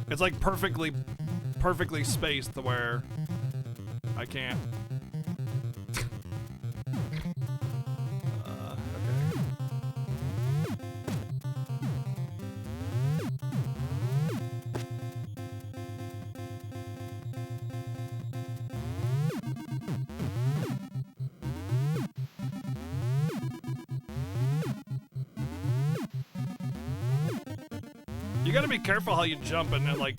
It's like perfectly spaced to where I can't. You gotta be careful how you jump and then like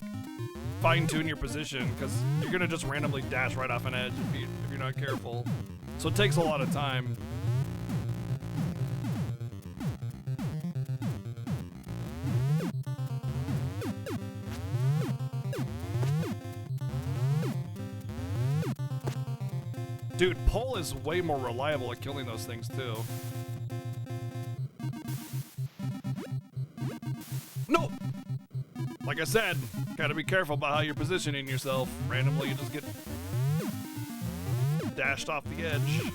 fine-tune your position, because you're gonna just randomly dash right off an edge if you're not careful. So it takes a lot of time. Dude, pole is way more reliable at killing those things too. No! Like I said, gotta be careful about how you're positioning yourself. Randomly, you just get dashed off the edge.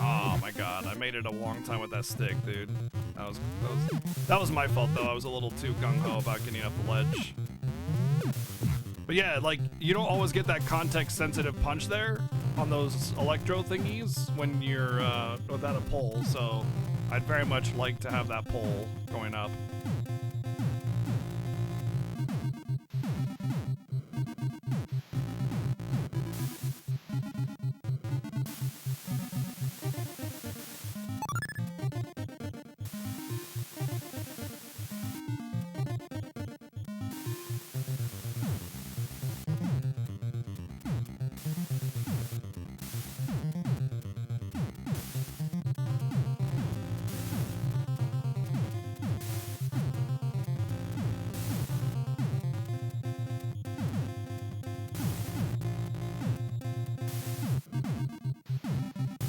Oh my god, I made it a long time with that stick, dude. That was my fault though. I was a little too gung-ho about getting up the ledge. But yeah, like, you don't always get that context-sensitive punch there on those electro thingies when you're without a pole, so I'd very much like to have that pole going up.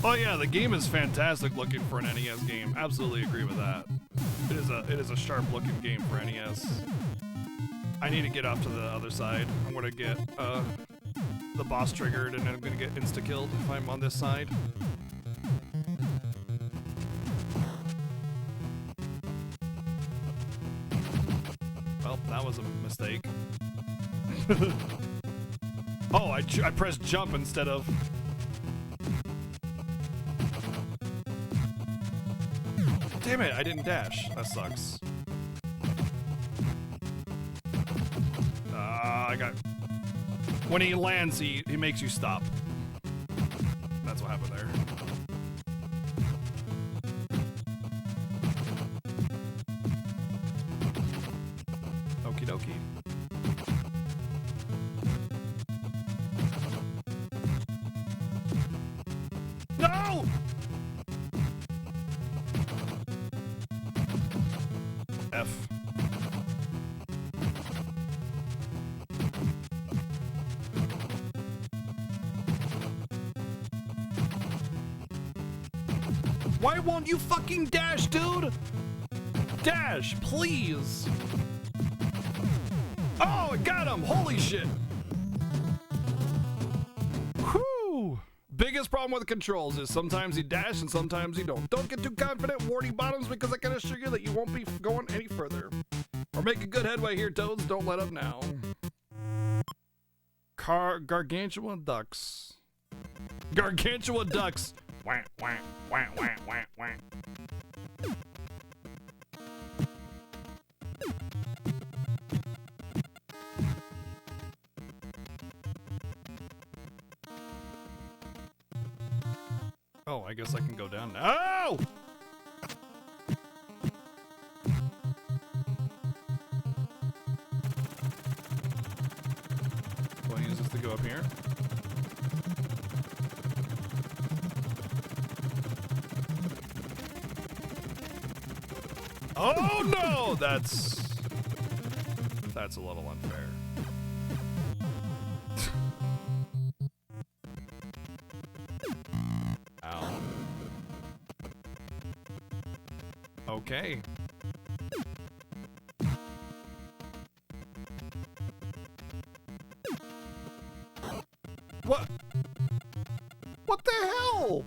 Oh yeah, the game is fantastic looking for an NES game. Absolutely agree with that. It is a sharp looking game for NES. I need to get off to the other side. I'm gonna get the boss triggered and then I'm gonna get insta-killed if I'm on this side. Well, that was a mistake. Oh, I pressed jump instead of... Damn it, I didn't dash. That sucks. I got... When he lands, he makes you stop. That's what happened there. Okie dokie. No! F. Why won't you fucking dash, dude? Dash, please. Oh, I got him. Holy shit. Whew. Biggest problem with the controls is sometimes you dash and sometimes you don't. Don't get too confident, warty bottoms, because I can assure you that you won't be going any further. We're making good headway here, Toads. Don't let up now. Gargantua ducks. Gargantua ducks. Wah, wah, wah, wah, wah, wah. Oh, I guess I can go down now. Oh! Do I use this to go up here? Oh no! That's a little unfair. Ow. Okay. What? What the hell?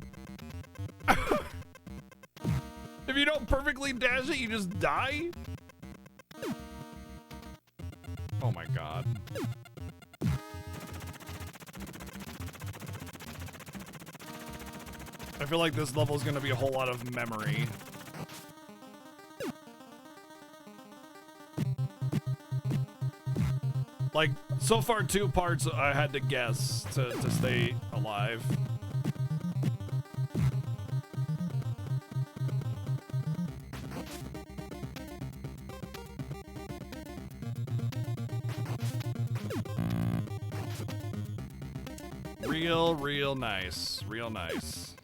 If you don't perfectly dash it, you just die? Oh my god. I feel like this level is going to be a whole lot of memory. Like, so far 2 parts I had to guess to stay alive. Real nice. Real nice.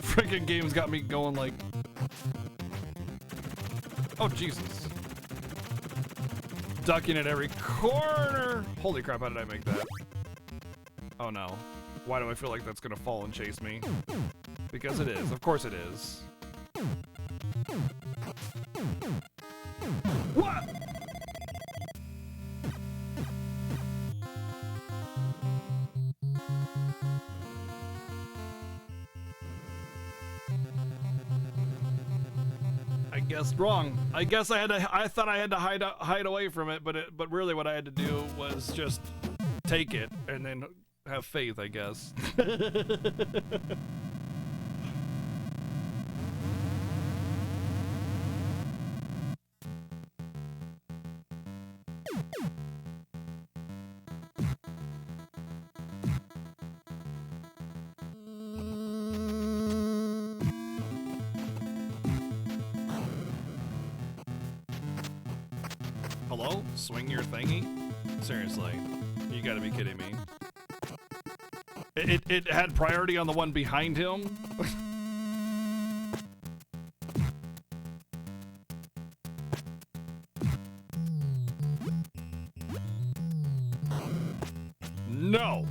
Freaking game's got me going like... Oh, Jesus. Ducking at every corner. Holy crap, how did I make that? Oh no. Why do I feel like that's gonna fall and chase me? Because it is. Of course it is. What? I guessed wrong. I guess I thought I had to hide away from it, but really what I had to do was just take it and then have faith, I guess. Hello? Swing your thingy? Seriously. You gotta be kidding me. It had priority on the one behind him? No!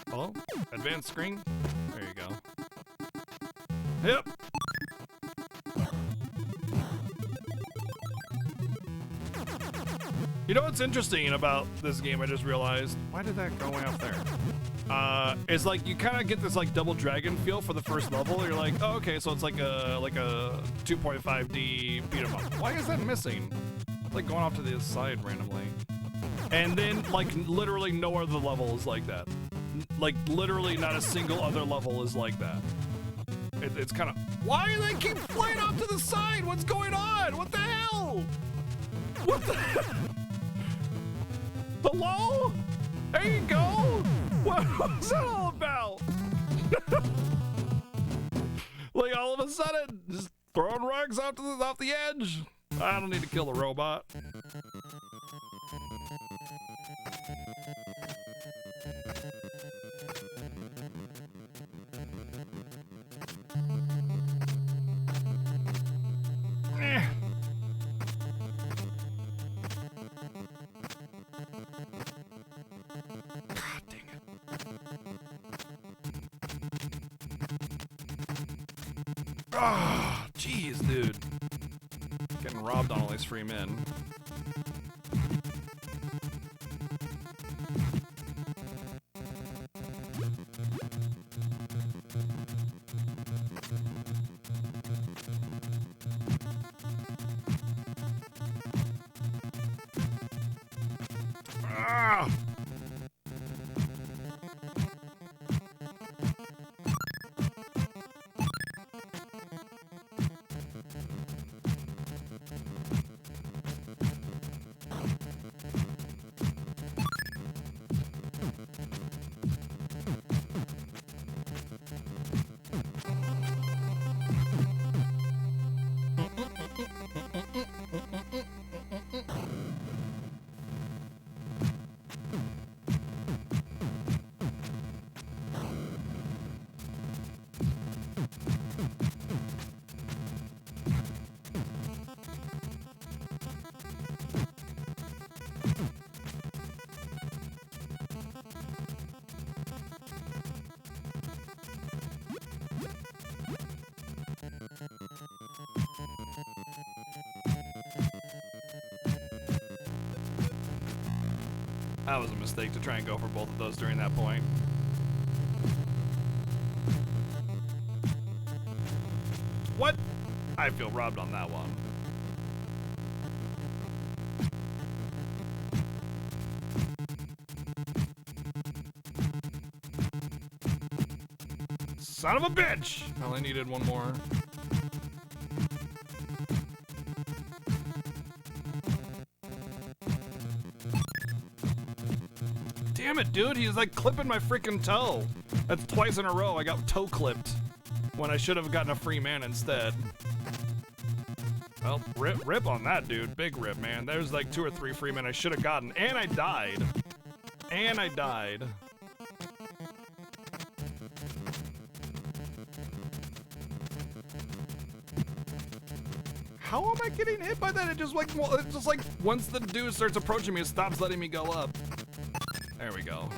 Hello? Advanced screen? There you go. Yep! You know what's interesting about this game, I just realized? Why did that go way up there? It's like you kind of get this like Double Dragon feel for the first level. You're like, oh, okay, so it's like a 2.5D beat 'em up. Why is that missing? It's like going off to the side randomly. And then like literally no other level is like that. Like literally not a single other level is like that. It's kind of, why do they keep flying off to the side? What's going on? What the hell? What the? Hello? There you go. What was that all about? Like all of a sudden, just throwing rugs off the edge. I don't need to kill the robot. Ah, jeez, dude. Getting robbed on all these free men. Ah! That was a mistake to try and go for both of those during that point. What? I feel robbed on that one. Son of a bitch! I only needed one more. Damn it, dude, he's like clipping my freaking toe. That's twice in a row I got toe clipped when I should have gotten a free man instead. Well, rip on that, dude. Big rip, man. There's like 2 or 3 free men I should have gotten, and I died. And I died. How am I getting hit by that? It just like once the dude starts approaching me, it stops letting me go up. There we go.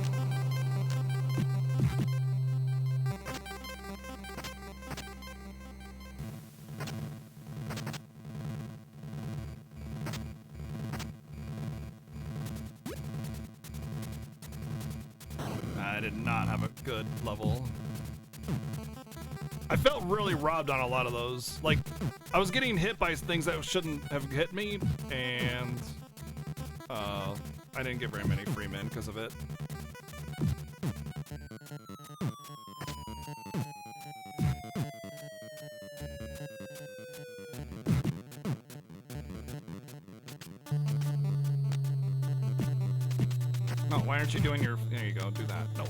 I did not have a good level. I felt really robbed on a lot of those. Like, I was getting hit by things that shouldn't have hit me, and I didn't get very many free men because of it. Oh, why aren't you doing your... There you go, do that. No.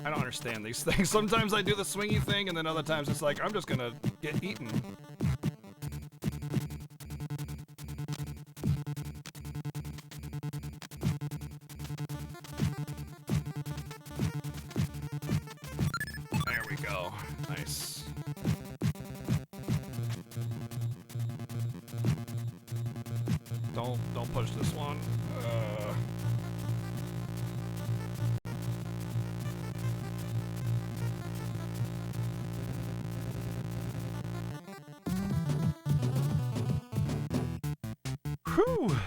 I don't understand these things. Sometimes I do the swingy thing, and then other times it's like, I'm just gonna get eaten. There we go. Nice. Don't push this one. Whew.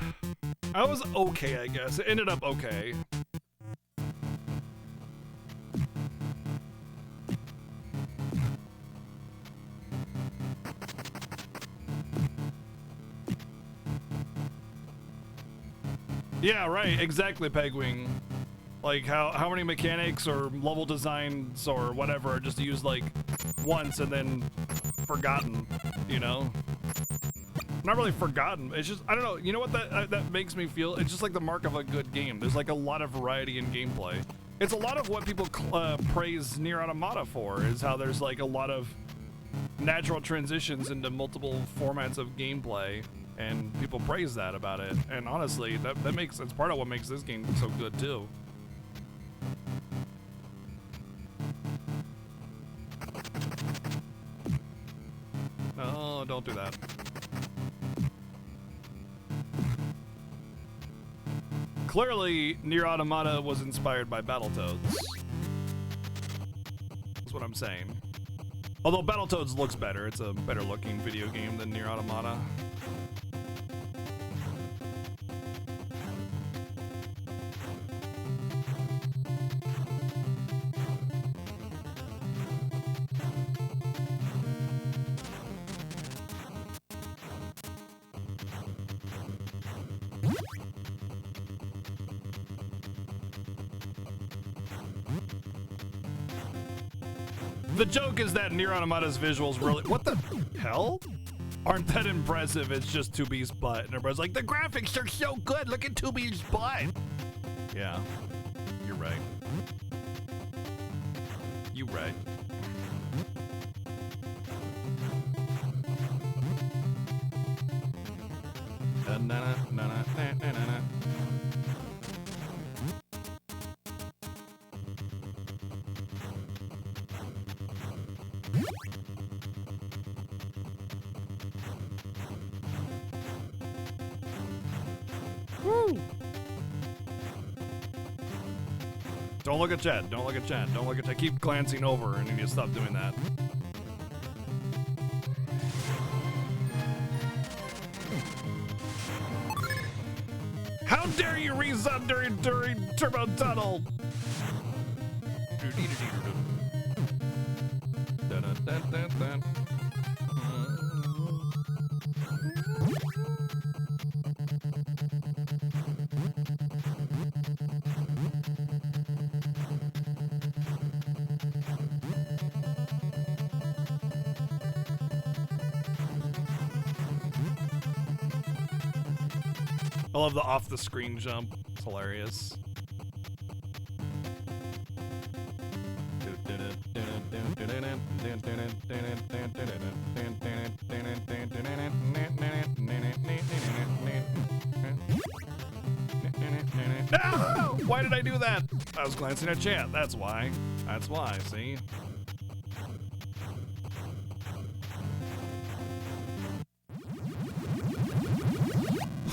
I was okay, I guess. It ended up okay. Yeah, right, exactly, Pegwing. Like, how many mechanics or level designs or whatever are just used, like, once and then forgotten, you know? Not really forgotten, it's just, I don't know, you know what that makes me feel? It's just like the mark of a good game. There's like a lot of variety in gameplay. It's a lot of what people praise Nier Automata for, is how there's like a lot of natural transitions into multiple formats of gameplay, and people praise that about it. And honestly, it's part of what makes this game so good too. No, don't do that. Clearly, Nier Automata was inspired by Battletoads. That's what I'm saying. Although Battletoads looks better, it's a better looking video game than Nier Automata. The joke is that Nier Automata's visuals really— what the hell? Aren't that impressive, it's just 2B's butt. And everybody's like, the graphics are so good, look at 2B's butt! Yeah, you're right. You right. Woo! Don't look at chat. Don't look at chat. Don't look at chat. Keep glancing over, and you need to stop doing that. How How dare you resub during Turbo Tunnel? I love the off-the-screen jump. It's hilarious. No! Why did I do that? I was glancing at chat. That's why. That's why, see?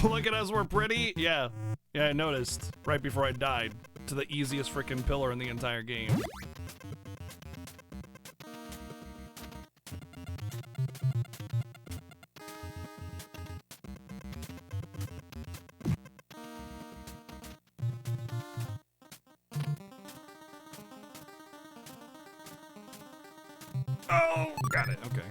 Look at us, we're pretty. Yeah. Yeah, I noticed right before I died to the easiest freaking pillar in the entire game. Oh, got it. Okay.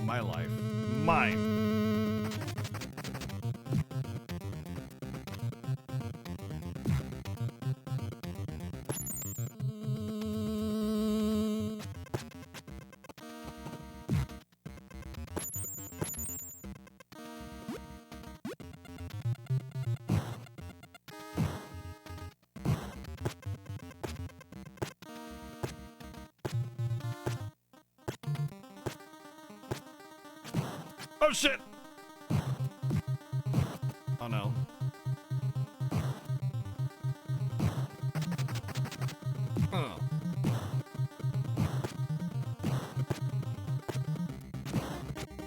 My life. Mine. Oh shit! Oh no. Oh.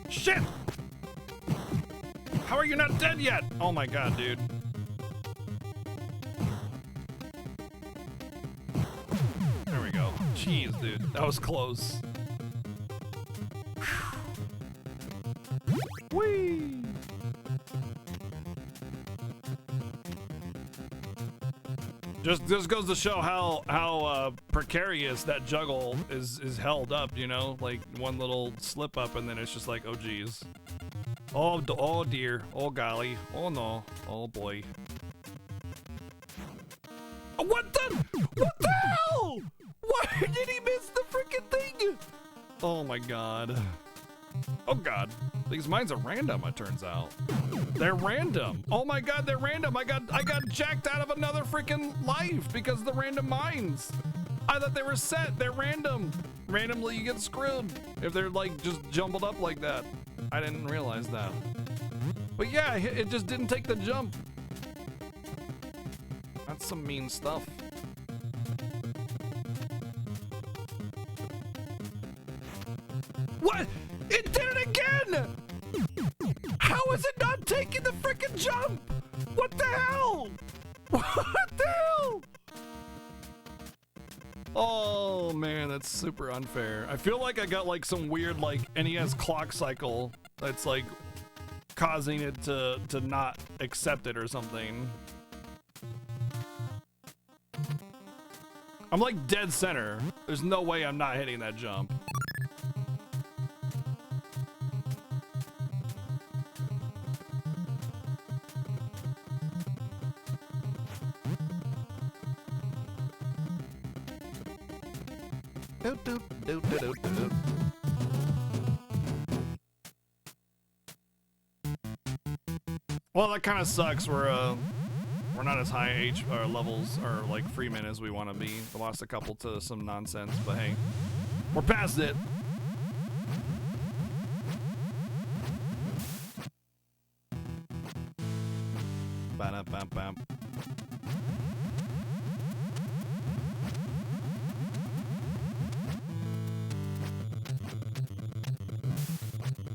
Shit! How are you not dead yet? Oh my god, dude. There we go. Jeez, dude. That was close. Whee! Just goes to show how precarious that juggle is held up, you know? Like one little slip up and then it's just like, oh geez. Oh dear. Oh golly. Oh no. Oh boy. What the hell? Why did he miss the freaking thing? Oh my god. Oh god. These mines are random, it turns out. They're random. Oh my god, they're random. I got jacked out of another freaking life because of the random mines. I thought they were set. They're random. Randomly you get screwed if they're like just jumbled up like that. I didn't realize that. But yeah, it just didn't take the jump. That's some mean stuff. What? It did it again! How is it not taking the freaking jump? What the hell? What the hell? Oh man, that's super unfair. I feel like I got like some weird like NES clock cycle that's like causing it to not accept it or something. I'm like dead center. There's no way I'm not hitting that jump. Well, that kind of sucks. We're not as high levels or like Freeman as we want to be. We lost a couple to some nonsense, but hey, we're past it. Ba-da-bam-bam.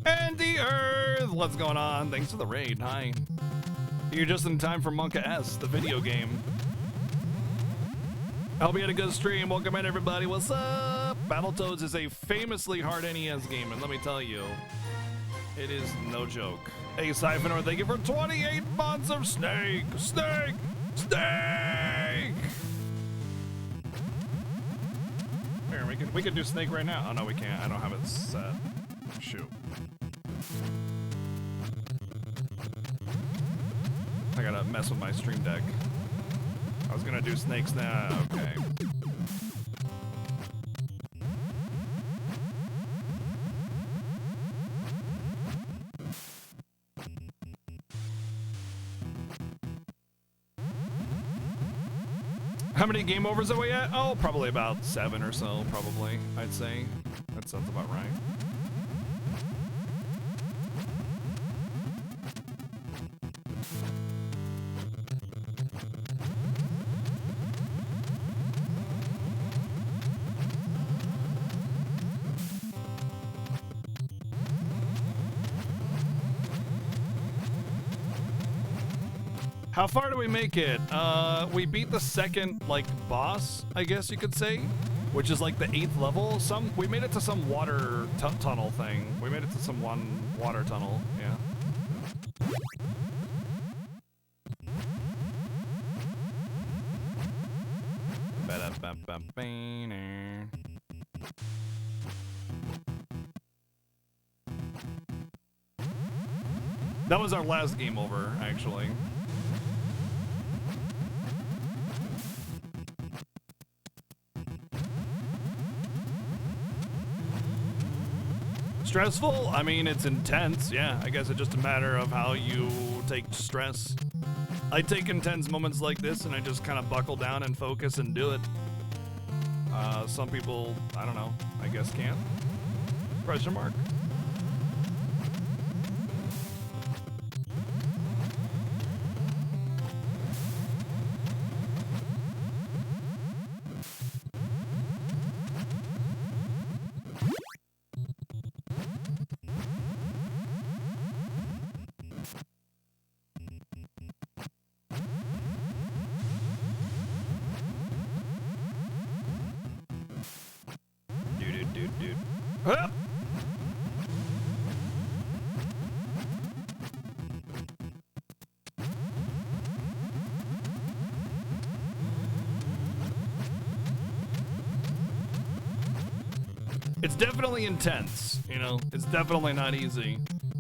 And the Earth! What's going on? Thanks for the raid. Hi. You're just in time for Monka S, the video game. I hope you had a good stream. Welcome in, everybody. What's up? Battletoads is a famously hard NES game, and let me tell you, it is no joke. Hey, Siphoner, thank you for 28 months of Snake! Snake! Snake! Here, we can do Snake right now. Oh, no, we can't. I don't have it set. Shoot. I gotta mess with my stream deck. I was gonna do snakes now. Okay. How many game overs are we at? Oh, probably about 7 or so, probably, I'd say. That sounds about right. How far do we make it? We beat the second, like, boss, I guess you could say, which is like the 8th level. We made it to some water tunnel thing. We made it to some one water tunnel, yeah. That was our last game over, actually. Stressful? I mean, it's intense, yeah. I guess it's just a matter of how you take stress. I take intense moments like this and I just kind of buckle down and focus and do it. Some people, I don't know, I guess can't. Question mark. It's definitely intense, you know, it's definitely not easy.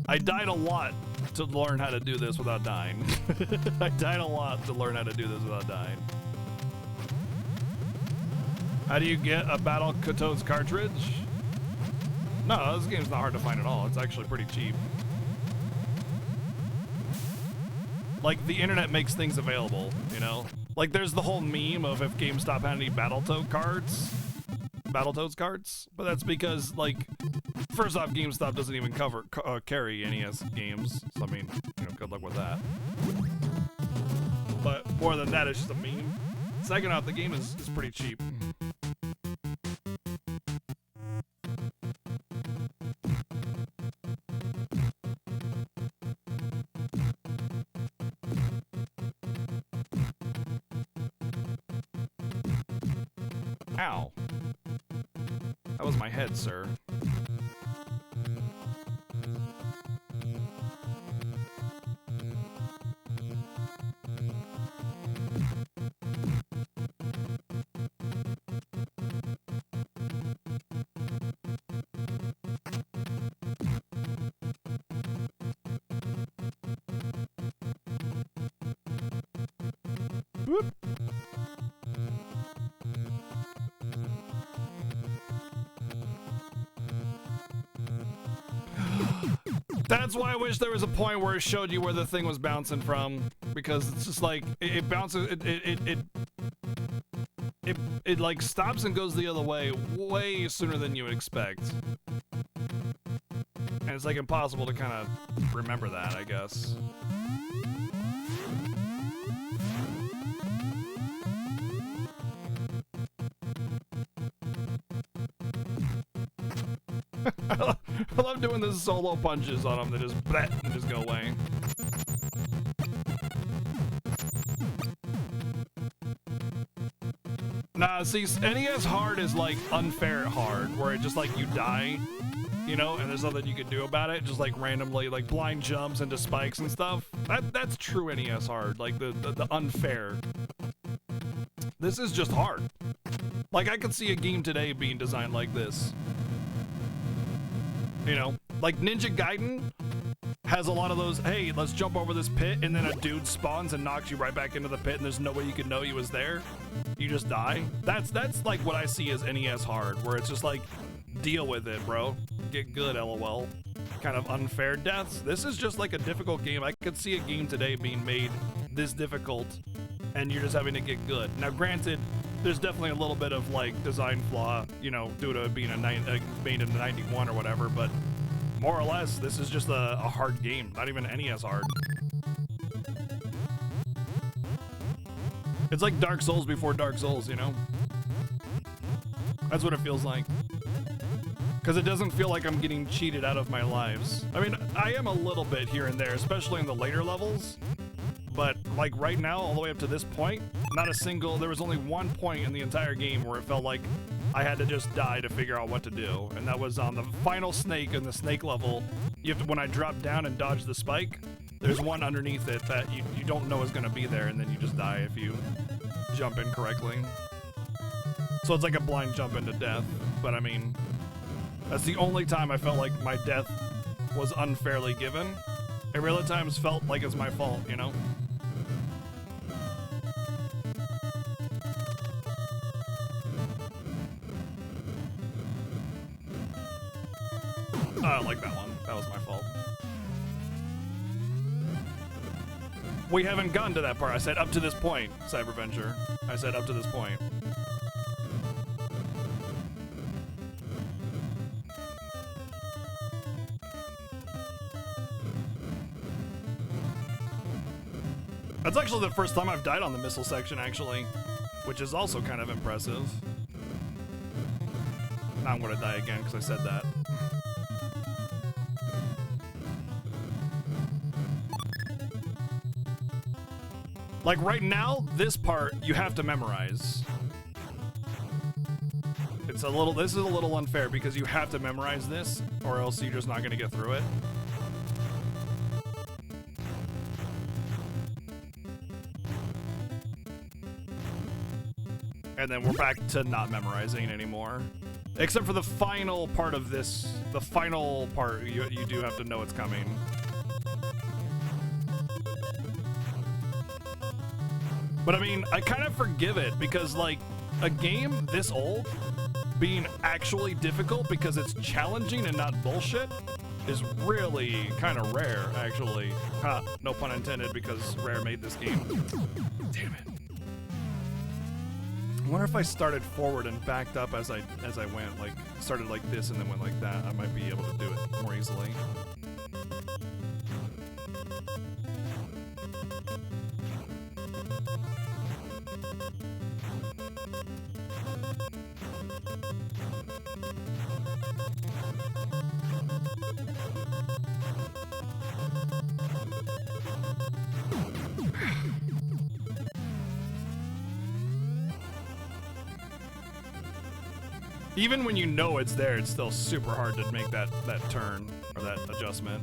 I died a lot to learn how to do this without dying. I died a lot to learn how to do this without dying. How do you get a Battletoads cartridge? No, this game's not hard to find at all. It's actually pretty cheap. Like, the internet makes things available, you know? Like, there's the whole meme of if GameStop had any Battletoads cards, but that's because, like, first off, GameStop doesn't even carry NES games, so I mean, you know, good luck with that. But more than that, it's just a meme. Second off, the game is pretty cheap. Ow. That was my head, sir. Whoop. That's why I wish there was a point where it showed you where the thing was bouncing from, because it's just like it bounces, it like stops and goes the other way sooner than you would expect, and it's like impossible to kind of remember that, I guess. I love doing the solo punches on them that just bleh, and just go away. Nah, see, NES hard is like unfair hard, where it just like you die, you know, and there's nothing you can do about it, just like randomly like blind jumps into spikes and stuff. That's true NES hard, like the unfair. This is just hard. Like I could see a game today being designed like this. You know, like Ninja Gaiden has a lot of those, hey, let's jump over this pit, and then a dude spawns and knocks you right back into the pit, and there's no way you can know he was there. You just die. That's like what I see as NES hard, where it's just like, deal with it, bro. Get good, LOL. Kind of unfair deaths. This is just like a difficult game. I could see a game today being made this difficult, and you're just having to get good. Now, granted, there's definitely a little bit of like design flaw, you know, due to being made in 91 or whatever, but more or less, this is just a hard game, not even NES hard. It's like Dark Souls before Dark Souls, you know? That's what it feels like. Because it doesn't feel like I'm getting cheated out of my lives. I mean, I am a little bit here and there, especially in the later levels. But like right now, all the way up to this point, not a single, there was only one point in the entire game where it felt like I had to just die to figure out what to do. And that was on the final snake in the snake level. You have to, when I drop down and dodge the spike, there's one underneath it that you don't know is gonna be there, and then you just die if you jump in correctly. So it's like a blind jump into death, but I mean, that's the only time I felt like my death was unfairly given. Every other times felt like it's my fault, you know? I don't like that one. That was my fault. We haven't gotten to that part. I said up to this point, Cyberventure. I said up to this point. That's actually the first time I've died on the missile section, actually, which is also kind of impressive. Now I'm gonna die again because I said that. Like right now, this part you have to memorize. It's a little, this is a little unfair because you have to memorize this or else you're just not gonna get through it. And then we're back to not memorizing anymore. Except for the final part of this, the final part, you do have to know it's coming. But I mean, I kind of forgive it because like a game this old being actually difficult because it's challenging and not bullshit is really kind of rare, actually. Ha, no pun intended because Rare made this game. Damn it. I wonder if I started forward and backed up as I went, like started like this and then went like that, I might be able to do it more easily. Even when you know it's there, it's still super hard to make that turn or that adjustment.